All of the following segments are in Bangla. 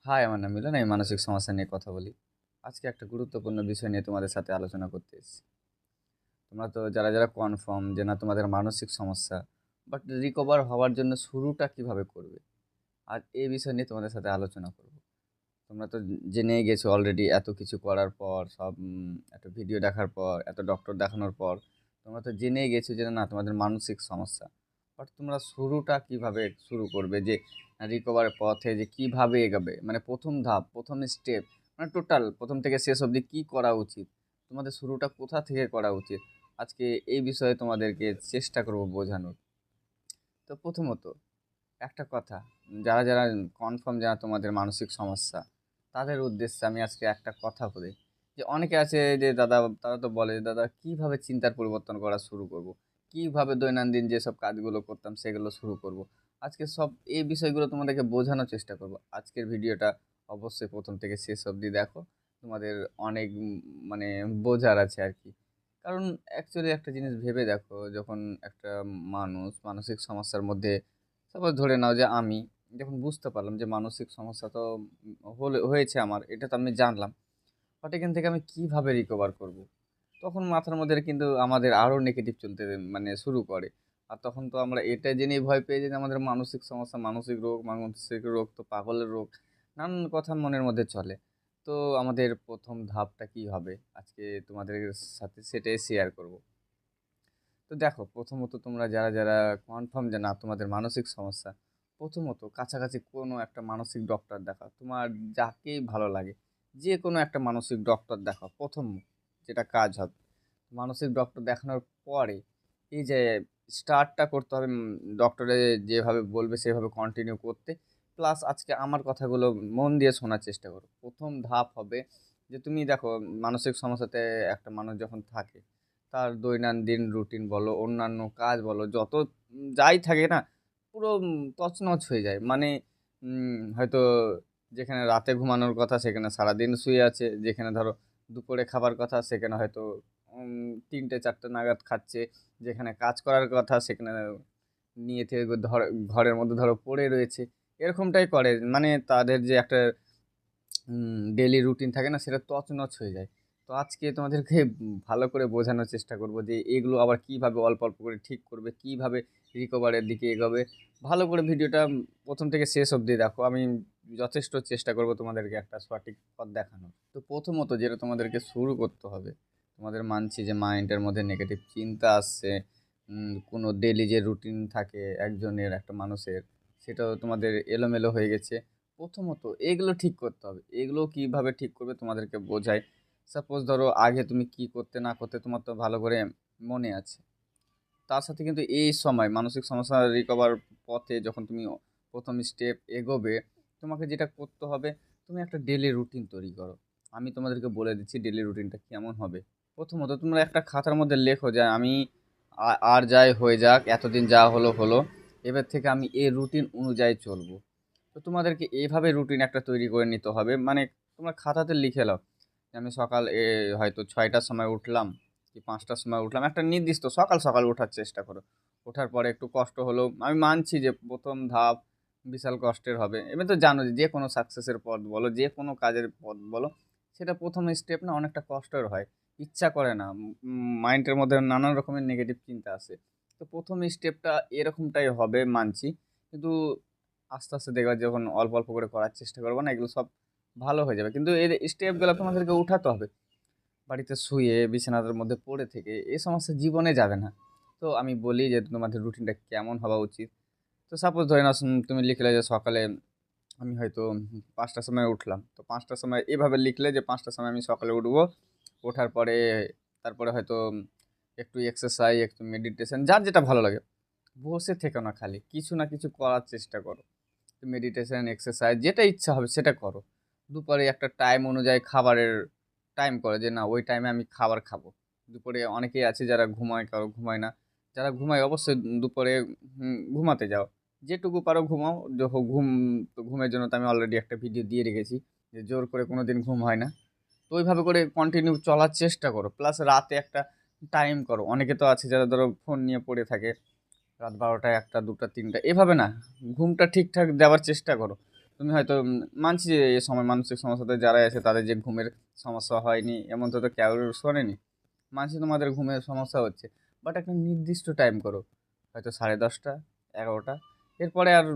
হাই, আমার নাম মিলন। আমি মানসিক সমস্যা নিয়ে কথা বলি। আজকে একটা গুরুত্বপূর্ণ বিষয় নিয়ে তোমাদের সাথে আলোচনা করতে এসেছি। তোমরা তো যারা কনফার্ম যে না তোমাদের মানসিক সমস্যা, বাট রিকভার হওয়ার জন্য শুরুটা কিভাবে করবে? আর এই বিষয় নিয়ে তোমাদের সাথে আলোচনা করব। তোমরা তো জেনেই গেছো অলরেডি এত কিছু করার পর, সব এত ভিডিও দেখার পর, এত ডক্টর দেখানোর পর, তোমরা তো জেনেই গেছো যে না তোমাদের মানসিক সমস্যা। বাট তোমরা শুরুটা কিভাবে শুরু করবে? যে রিকভারের পথে যে কিভাবে এগোবে? মানে ১ম ধাপ, ১ম স্টেপ, মানে টোটাল ১ম থেকে শেষ অবধি কি করা উচিত? তোমাদের শুরুটা কোথা থেকে করা উচিত? আজকে এই বিষয়ে তোমাদেরকে চেষ্টা করব বোঝানোর। তো প্রথমত একটা কথা, যারা কনফার্ম যারা তোমাদের মানসিক সমস্যা, তাদের উদ্দেশ্যে আমি আজকে একটা কথা বলি। যে অনেকে আছে যে দাদা, তারা তো বলে দাদা কিভাবে চিন্তার পরিবর্তন করা শুরু করব, কিভাবে দৈনন্দিন যেসব কাজগুলো করতাম সেগুলো শুরু করব। আজকে সব এই বিষয়গুলো তোমাদেরকে বোঝানোর চেষ্টা করব। আজকের ভিডিওটা অবশ্যই প্রথম থেকে শেষ অবধি দেখো। তোমাদের অনেক মানে বোঝার আছে আর কি। কারণ অ্যাকচুয়ালি একটা জিনিস ভেবে দেখো, যখন একটা মানুষ মানসিক সমস্যার মধ্যে, সাপোজ ধরে নাও যে আমি যখন বুঝতে পারলাম যে মানসিক সমস্যা তো হয়েছে আমার, এটা তো আমি জানলাম, বাট এখান থেকে আমি কিভাবে রিকভার করব? তখন মাথার মধ্যে কিন্তু আমাদের আরও নেগেটিভ চলতে মানে শুরু করে। আর তখন তো আমরা এটা জেনেই ভয় পেয়ে যাই যে আমাদের মানসিক সমস্যা, মানসিক রোগ তো পাগলের রোগ, নানান কথা মনের মধ্যে চলে। তো আমাদের প্রথম ধাপটা কি হবে আজকে তোমাদের সাথে সেটাই শেয়ার করব। তো দেখো, প্রথমত তোমরা যারা কনফার্ম যে না তোমাদের মানসিক সমস্যা, প্রথমত কাছাকাছি কোনো একটা মানসিক ডক্টর দেখাও। তোমার যাকেই ভালো লাগে, যে কোনো একটা মানসিক ডক্টর দেখাও প্রথম, যেটা কাজ হবে। মানসিক ডক্টর দেখানোর পরে এই যে স্টার্টটা করতে হবে, ডক্টরে যেভাবে বলবে সেভাবে কন্টিনিউ করতে। প্লাস আজকে আমার কথাগুলো মন দিয়ে শোনার চেষ্টা করো। প্রথম ধাপ হবে যে তুমি দেখো, মানসিক সমস্যাতে একটা মানুষ যখন থাকে, তার দৈনন্দিন রুটিন বলো, অন্যান্য কাজ বলো, যত যাই থাকে না, পুরো তছনছ হয়ে যায়। মানে হয়তো যেখানে রাতে ঘুমানোর কথা সেখানে সারাদিন শুয়ে আছে, যেখানে ধরো দুপুরে খাবার কথা সেখানে হয়তো ৩টে ৪টে নাগাদ খাচ্ছে, যেখানে কাজ করার কথা সেখানে নিয়ে থেকে ঘরের মধ্যে ধরো পড়ে রয়েছে। এরকমটাই করে, মানে তাদের যে একটা ডেইলি রুটিন থাকে না, সেটা তছনছ হয়ে যায়। তো আজকে তোমাদেরকে ভালো করে বোঝানোর চেষ্টা করব যে এগুলো আবার কিভাবে অল্প অল্প করে ঠিক করবে, কিভাবে রিকভারের দিকে এগোবে। ভালো করে ভিডিওটা প্রথম থেকে শেষ অবধি দেখো। আমি যথেষ্ট চেষ্টা করব তোমাদেরকে একটা সঠিক পথ দেখানোর। তো প্রথমত যেটা তোমাদেরকে শুরু করতে হবে, তোমাদের মানছি যে মাইন্ডের মধ্যে নেগেটিভ চিন্তা আসছে, কোনো ডেইলি যে রুটিন থাকে একজনের, একটা মানুষের, সেটাও তোমাদের এলোমেলো হয়ে গেছে। প্রথমত এগুলো ঠিক করতে হবে। এগুলো কিভাবে ঠিক করবে তোমাদেরকে বোঝাই। সাপোজ ধরো আগে তুমি কি করতে না করতে তোমার তো ভালো করে মনে আছে। তার সাথে কিন্তু এই সময় মানসিক সমস্যা রিকভার পথে যখন তুমি প্রথম স্টেপ এগোবে, তোমাকে যেটা করতে হবে, তুমি একটা ডেলি রুটিন তৈরি করো। আমি তোমাদেরকে বলে দিচ্ছি ডেলি রুটিনটা কেমন হবে। প্রথমত তোমরা একটা খাতার মধ্যে লেখো যে আমি আর যাই হয়ে যাক, এতদিন যা হলো হলো, এবার থেকে আমি এই রুটিন অনুযায়ী চলবো। তো তোমাদেরকে এইভাবে রুটিন একটা তৈরি করে নিতে হবে। মানে তোমরা খাতাতে লিখে নাও যে আমি সকাল হয়তো 6টার সময় উঠলাম কি 5টার সময় উঠলাম। একটা নির্দিষ্ট সকাল সকাল ওঠার চেষ্টা করো। ওঠার পরে একটু কষ্ট হলেও, আমি মানছি যে প্রথম ধাপ বিশাল কষ্টের হবে। এবার তো জানো যে যে কোনো সাকসেসের পথ বলো, যে কোনো কাজের পথ বলো, সেটা প্রথম স্টেপ না অনেকটা কষ্টের হয়। ইচ্ছা করে না, মাইন্ডের মধ্যে নানান রকমের নেগেটিভ চিন্তা আসে। তো প্রথম স্টেপটা এরকমটাই হবে মানছি, কিন্তু আস্তে আস্তে দেখবা যখন অল্প অল্প করে করার চেষ্টা করবো না, এগুলো সব ভালো হয়ে যাবে। কিন্তু এর স্টেপগুলো তোমাদেরকে উঠাতে হবে। বাড়িতে শুয়ে বিছানার মধ্যে পড়ে থেকে এই সমস্যা জীবনে যাবে না। তো আমি বলি যে তোমাদের রুটিনটা কেমন হওয়া উচিত। তো সাপোজ ধরে নাও তুমি লিখলে যে সকালে আমি হয়তো 5টার সময় উঠলাম। তো 5টার সময় এভাবে লিখলে যে 5টার সময় আমি সকালে উঠবো। ওঠার পরে তারপরে হয়তো একটু এক্সারসাইজ, একটু মেডিটেশন, যার যেটা ভালো লাগে। বসে থেকো না, খালি কিছু না কিছু করার চেষ্টা করো। মেডিটেশন, এক্সারসাইজ যেটা ইচ্ছা হবে সেটা করো। দুপুরে একটা টাইম অনুযায়ী খাবারের টাইম করো যে না ওই টাইমে আমি খাবার খাবো। দুপুরে অনেকেই আছে যারা ঘুমায়, কারো ঘুমায় না। যারা ঘুমায় অবশ্যই দুপুরে ঘুমাতে যাও। যেটুকু পারো ঘুমাও। ঘুম, তো ঘুমের জন্য তো আমি অলরেডি একটা ভিডিও দিয়ে রেখেছি যে জোর করে কোনো দিন ঘুম হয় না। তো ওইভাবে করে কন্টিনিউ চলার চেষ্টা করো। প্লাস রাতে একটা টাইম করো। অনেকে তো আছে যারা ধরো ফোন নিয়ে পড়ে থাকে রাত 12টা, 1টা, 2টা, 3টা, এভাবে না। ঘুমটা ঠিকঠাক দেওয়ার চেষ্টা করো। তুমি হয়তো মানছি যে এই সময় মানসিক সমস্যাতে যারাই আছে তাদের যে ঘুমের সমস্যা হয়নি এমন তো কেউ শোনেনি। মানছি তোমাদের ঘুমের সমস্যা হচ্ছে, বাট একটা নির্দিষ্ট টাইম করো, হয়তো 10:30, 11টা, এরপরে আর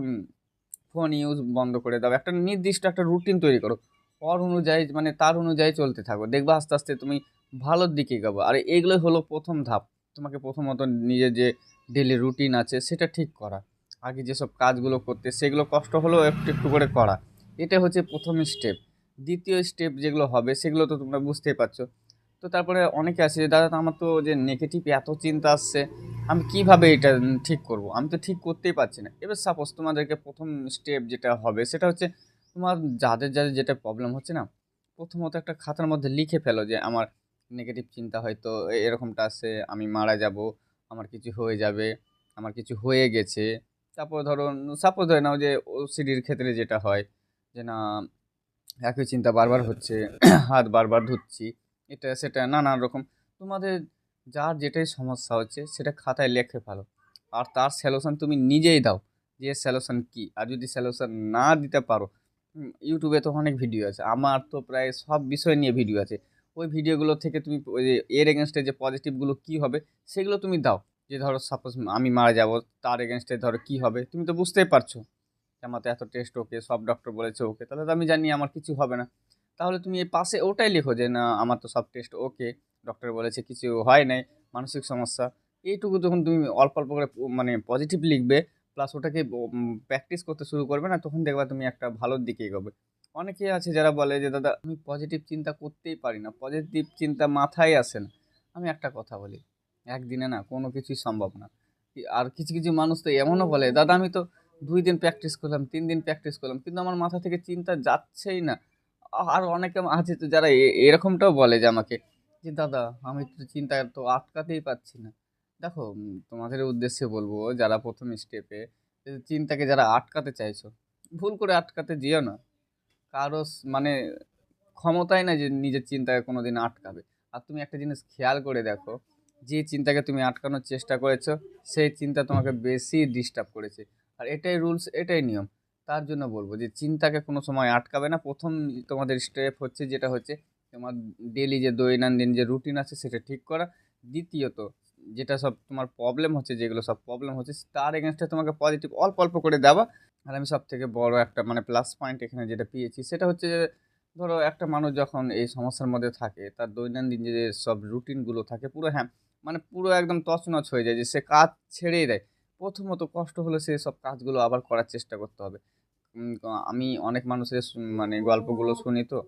ফোন ইউজ বন্ধ করে দাও। একটা নির্দিষ্ট একটা রুটিন তৈরি করো, ওর অনুযায়ী মানে তার অনুযায়ী চলতে থাকো, দেখবা আস্তে আস্তে তুমি ভালোর দিকে এগোবো। আর এগুলোই হলো প্রথম ধাপ। তোমাকে প্রথমত নিজের যে ডেলি রুটিন আছে সেটা ঠিক করা, আগে যেসব কাজগুলো করতে সেগুলো কষ্ট হলেও একটু একটু করে করা, এটা হচ্ছে প্রথম স্টেপ। দ্বিতীয় স্টেপ যেগুলো হবে সেগুলো তো তোমরা বুঝতেই পারছো। তো তারপরে অনেকে আছে যে দাদা তো আমার তো যে নেগেটিভ এত চিন্তা আসছে, আমি কিভাবে এটা ঠিক করব? আমি তো ঠিক করতেই পারছি না। এবার সাপোজ তোমাদেরকে প্রথম স্টেপ যেটা হবে সেটা হচ্ছে, তোমার যাদের যেটা প্রবলেম হচ্ছে না, প্রথমত একটা খাতার মধ্যে লিখে ফেলো যে আমার নেগেটিভ চিন্তা হয়তো এরকমটা আছে, আমি মারা যাব, আমার কিছু হয়ে যাবে, আমার কিছু হয়ে গেছে। তারপর ধরো সাপোজ ধরে নাও যে ওসিডির ক্ষেত্রে যেটা হয় যে না, একই চিন্তা বারবার হচ্ছে, হাত বারবার ধুচ্ছি, এটা সেটা নানান রকম। তোমাদের যার যেটাই সমস্যা হচ্ছে সেটা খাতায় লিখে ফেলো, আর তার সলিউশন তুমি নিজেই দাও, যে সলিউশন কি। আর যদি সলিউশন না দিতে পারো, ইউটিউবে তো অনেক ভিডিও আছে, আমার তো প্রায় সব বিষয় নিয়ে ভিডিও আছে। ওই ভিডিওগুলো থেকে তুমি ওই যে এর এগেনস্টে যে পজিটিভগুলো কি হবে সেগুলো তুমি দাও। যে ধরো সাপোজ আমি মারা যাব, তার এগেনস্টে ধরো কি হবে, তুমি তো বুঝতেই পারছো যে আমার তো এত টেস্ট ওকে, সব ডক্টর বলেছে ওকে, তাহলে তো আমি জানি আমার কিছু হবে না। তাহলে তুমি এই পাশে ওটাই লিখো যে না, আমার তো সব টেস্ট ওকে, ডক্টর বলেছে কিছু হয় নাই, মানসিক সমস্যা। এইটুকু যখন তুমি অল্প অল্প করে মানে পজিটিভ লিখবে, প্লাস ওটাকে প্র্যাকটিস করতে শুরু করবে না, তখন দেখবা তুমি একটা ভালোর দিকে এগোবে। অনেকে আছে যারা বলে যে দাদা আমি পজিটিভ চিন্তা করতেই পারি না, পজিটিভ চিন্তা মাথায় আসে না। আমি একটা কথা বলি, একদিনে না কোনো কিছুই সম্ভব না। আর কিছু কিছু মানুষ তো এমনও বলে দাদা আমি তো 2 দিন প্র্যাকটিস করলাম, 3 দিন প্র্যাকটিস করলাম, কিন্তু আমার মাথা থেকে চিন্তা যাচ্ছেই না। আর অনেকে আছে তো যারা এরকমটাও বলে যে আমাকে, যে দাদা আমি তো চিন্তা তো আটকাতেই পারছি না। দেখো তোমাদের উদ্দেশ্যে বলবো, যারা প্রথম স্টেপে চিন্তাকে যারা আটকাতে চাইছো, ভুল করে আটকাতে যেও না। কারো মানে ক্ষমতাই না যে নিজের চিন্তাকে কোনোদিন আটকাবে। আর তুমি একটা জিনিস খেয়াল করে দেখো, যে চিন্তাকে তুমি আটকানোর চেষ্টা করেছো সেই চিন্তা তোমাকে বেশি ডিস্টার্ব করেছে। আর এটাই রুলস, এটাই নিয়ম। তার জন্য বলবো যে চিন্তাকে কোনো সময় আটকাবে না। প্রথম তোমাদের স্টেপ হচ্ছে যেটা হচ্ছে তোমার ডেলি যে দৈনন্দিন যে রুটিন আছে সেটা ঠিক করা। দ্বিতীয়ত যেটা সব তোমার প্রবলেম হচ্ছে, যেগুলো সব প্রবলেম হচ্ছে তার এগেনস্টে তোমাকে পজিটিভ অল্প অল্প করে দেওয়া। আর আমি সব থেকে বড় একটা মানে প্লাস পয়েন্ট এখানে যেটা পেয়েছি সেটা হচ্ছে যে, ধরো একটা মানুষ যখন এই সমস্যার মধ্যে থাকে, তার দৈনন্দিন যে সব রুটিনগুলো থাকে পুরো, হ্যাঁ, মানে পুরো একদম তছনছ হয়ে যায়, যে সে কাজ ছেড়েই দেয়। প্রথমত কষ্ট হলে সে সব কাজগুলো আবার করার চেষ্টা করতে হবে। আমি অনেক মানুষের মানে গল্পগুলো শুনি তো,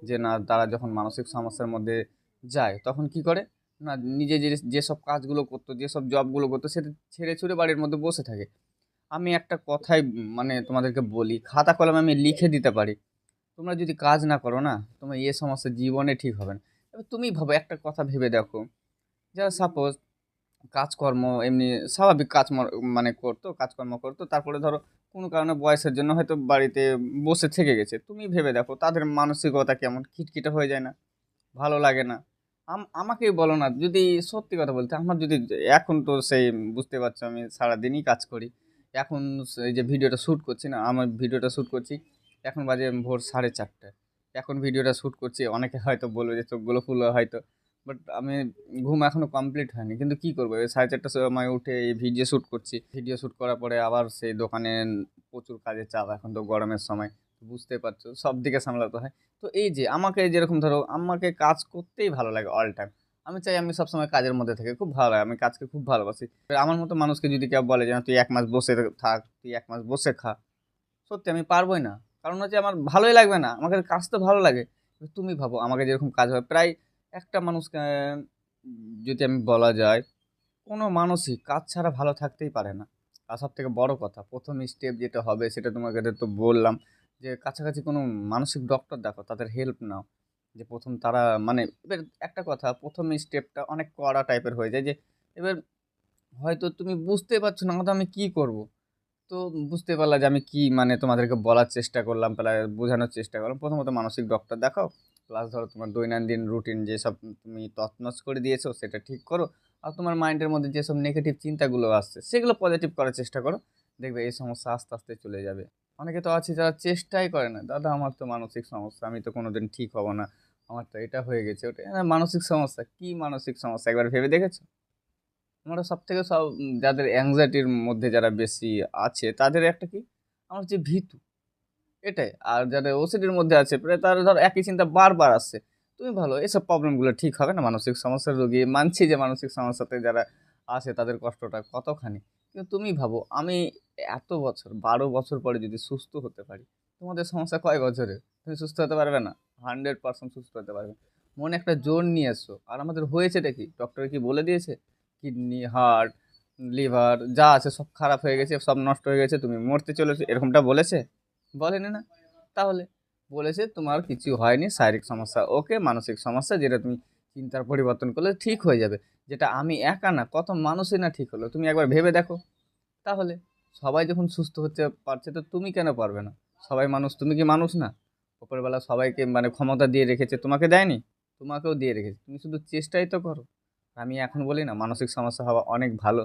যে না তারা যখন মানসিক সমস্যার মধ্যে যায় তখন কি করে, না নিজে যেসব কাজগুলো করতো, যেসব জবগুলো করতো সেটা ছেড়ে ছুড়ে বাড়ির মধ্যে বসে থাকে। আমি একটা কথাই মানে তোমাদেরকে বলি, খাতা কলমে আমি লিখে দিতে পারি, তোমরা যদি কাজ না করো না, তোমার এ সমস্যা জীবনে ঠিক হবে না। এবার তুমি ভাবো, একটা কথা ভেবে দেখো, যা সাপোজ কাজকর্ম এমনি স্বাভাবিক মানে করতো, কাজকর্ম করতো, তারপরে ধরো কোনো কারণে বয়সের জন্য হয়তো বাড়িতে বসে থেকে গেছে, তুমি ভেবে দেখো তাদের মানসিকতা কেমন, খিটখিটে হয়ে যায় না? ভালো লাগে না? আমাকেই বলো না, যদি সত্যি কথা বলতে আমার যদি এখন তো সেই বুঝতে পারছো আমি সারাদিনই কাজ করি। এখন এই যে ভিডিওটা শ্যুট করছি না, আমার ভিডিওটা শ্যুট করছি, এখন বাজে ভোর 4:30। এখন ভিডিওটা শ্যুট করছি, অনেকে হয়তো বলবে যে চোখগুলো ফুলে হয়তো, বাট আমি ঘুম এখনো কমপ্লিট হয়নি, কিন্তু কি করবো, এই 4:30টার সময় উঠে এই ভিডিও শ্যুট করছি। ভিডিও শ্যুট করার পরে আবার সেই দোকানে প্রচুর কাজের চাপ, এখন তো গরমের সময়, বুঝতে পারছো সব দিকে সামলাতে হয়। তো এই যে আমাকে যেরকম ধরো, আমাকে কাজ করতেই ভালো লাগে অল টাইম। আমি চাই আমি সবসময় কাজের মধ্যে থেকে খুব ভালো লাগে, আমি কাজকে খুব ভালোবাসি। এবার আমার মতো মানুষকে যদি কেউ বলে যে না, তুই 1 মাস বসে থাক, তুই 1 মাস বসে খা, সত্যি আমি পারবোই না। কারণ হচ্ছে আমার ভালোই লাগবে না, আমাকে কাজ তো ভালো লাগে। এবার তুমি ভাবো আমাকে যেরকম কাজ হয়, প্রায় একটা মানুষকে যদি আমি বলা যায়, কোনো মানুষই কাজ ছাড়া ভালো থাকতেই পারে না। আর সব থেকে বড় কথা, প্রথম স্টেপ যেটা হবে সেটা তোমাকে তো বললাম, যে কাছাকাছি কোনো মানসিক ডক্টর দেখো, তাদের হেল্প নাও। যে প্রথম তারা মানে, এবার একটা কথা, প্রথম স্টেপটা অনেক কড়া টাইপের হয়ে যায়, যে এবার হয়তো তুমি বুঝতে পারছো না তো আমি কি করব। তো বুঝতে পারলা যে আমি কি মানে তোমাদেরকে বলার চেষ্টা করলাম, প্রায় বোঝানোর চেষ্টা করলাম, প্রথমত মানসিক ডক্টর দেখাও। প্লাস ধরো তোমার দৈনন্দিন রুটিন যেসব তুমি তছনছ করে দিয়েছো সেটা ঠিক করো। আর তোমার মাইন্ডের মধ্যে যেসব নেগেটিভ চিন্তাগুলো আসছে সেগুলো পজিটিভ করার চেষ্টা করো, দেখবে এই সমস্যা আস্তে আস্তে চলে যাবে। অনেকে তো আছে যারা চেষ্টাই করে না, দাদা আমার তো মানসিক সমস্যা, আমি তো কোনোদিন ঠিক হব না, আমার তো এটা হয়ে গেছে ওটা মানসিক সমস্যা। কি মানসিক সমস্যা একবার ভেবে দেখেছো? আমরা সব থেকে যাদের অ্যাংজাইটির মধ্যে যারা বেশি আছে তাদের একটা কি, আমার হচ্ছে ভীতু, এটাই। আর যাদের ওসিডির মধ্যে আছে প্রায় তার ধর একই চিন্তা বারবার আসছে। তুমি ভালো এসব প্রবলেমগুলো ঠিক হবে না, মানসিক সমস্যার রোগী মানছি যে মানসিক সমস্যাতে যারা আছে তাদের কষ্টটা কতখানি, কিন্তু তুমি ভাবো আমি এত বছর 12 বছর পরে যদি সুস্থ হতে পারি, তোমাদের সমস্যা কয় বছরে তুমি সুস্থ হতে পারবে না? 100% সুস্থ হতে পারবে। মনে একটা জোর নিয়ে এসো। আর আমাদের হয়েছেটা কি, ডক্টর কি বলে দিয়েছে কিডনি, হার্ট, লিভার যা আছে সব খারাপ হয়ে গেছে, সব নষ্ট হয়ে গেছে, তুমি মরতে চলেছো, এরকমটা বলেছে? বলেনি না। তাহলে বলেছে তোমার কিছু হয়নি, শারীরিক সমস্যা ওকে, মানসিক সমস্যা যেটা তুমি চিন্তার পরিবর্তন করলে ঠিক হয়ে যাবে। যেটা আমি একা না, কত মানুষই না ঠিক হলো, তুমি একবার ভেবে দেখো। তাহলে সবাই যখন সুস্থ হতে পারছে তো তুমি কেন পারবে না? সবাই মানুষ, তুমি কি মানুষ না? উপরবেলা সবাইকে মানে ক্ষমতা দিয়ে রেখেছে, তোমাকে দেয়নি? তোমাকেও দিয়ে রেখেছে, তুমি শুধু চেষ্টাই তো করো। আমি এখন বলি না মানসিক সমস্যা হওয়া অনেক ভালো,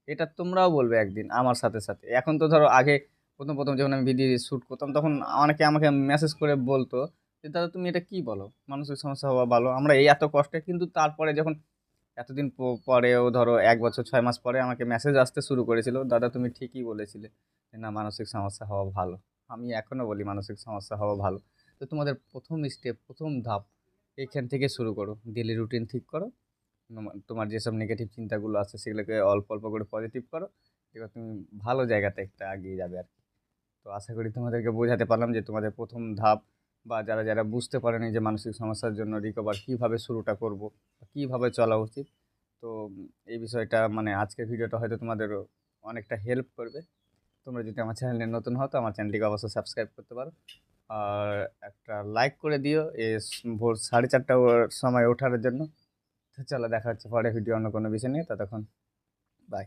এটা তোমরাও বলবে একদিন আমার সাথে সাথে। এখন তো ধরো আগে প্রথম প্রথম যখন আমি ভিডিও শ্যুট করতাম তখন অনেকে আমাকে মেসেজ করে বলতো যে দাদা তুমি এটা কি বলো, মানসিক সমস্যা হওয়া ভালো, আমরা এই এত কষ্টে। কিন্তু তারপরে যখন এতদিন পরেও ধরো 1 বছর 6 মাস পরে আমাকে মেসেজ আসতে শুরু করেছিল, দাদা তুমি ঠিকই বলেছিলে যে না মানসিক সমস্যা হওয়া ভালো। আমি এখনো বলি মানসিক সমস্যা হওয়া ভালো। তো তোমাদের প্রথম স্টেপ, প্রথম ধাপ এইখান থেকে শুরু করো, ডেলি রুটিন ঠিক করো। তোমার যেসব নেগেটিভ চিন্তাগুলো আছে সেগুলোকে অল্প অল্প করে পজিটিভ করো। এবার তুমি ভালো জায়গাতে একটা এগিয়ে যাবে আর কি। তো আশা করি তোমাদেরকে বোঝাতে পারলাম যে তোমাদের প্রথম ধাপ, বা যারা যারা বুঝতে পারেনি যে মানসিক সমস্যার জন্য রিকভার কীভাবে শুরুটা করব, কীভাবে চলা উচিত। তো এই বিষয়টা মানে আজকের ভিডিওটা হয়তো তোমাদের অনেকটা হেল্প করবে। তোমরা যদি আমার চ্যানেলে নতুন হও তো আমার চ্যানেলটিকে অবশ্যই সাবস্ক্রাইব করতে পারো। আর একটা লাইক করে দিও এই ভোর 4:30টার সময় ওঠার জন্য। তো চলো দেখা হচ্ছে পরে ভিডিও অন্য কোনো বিষয় নিয়ে, ততক্ষণ বাই।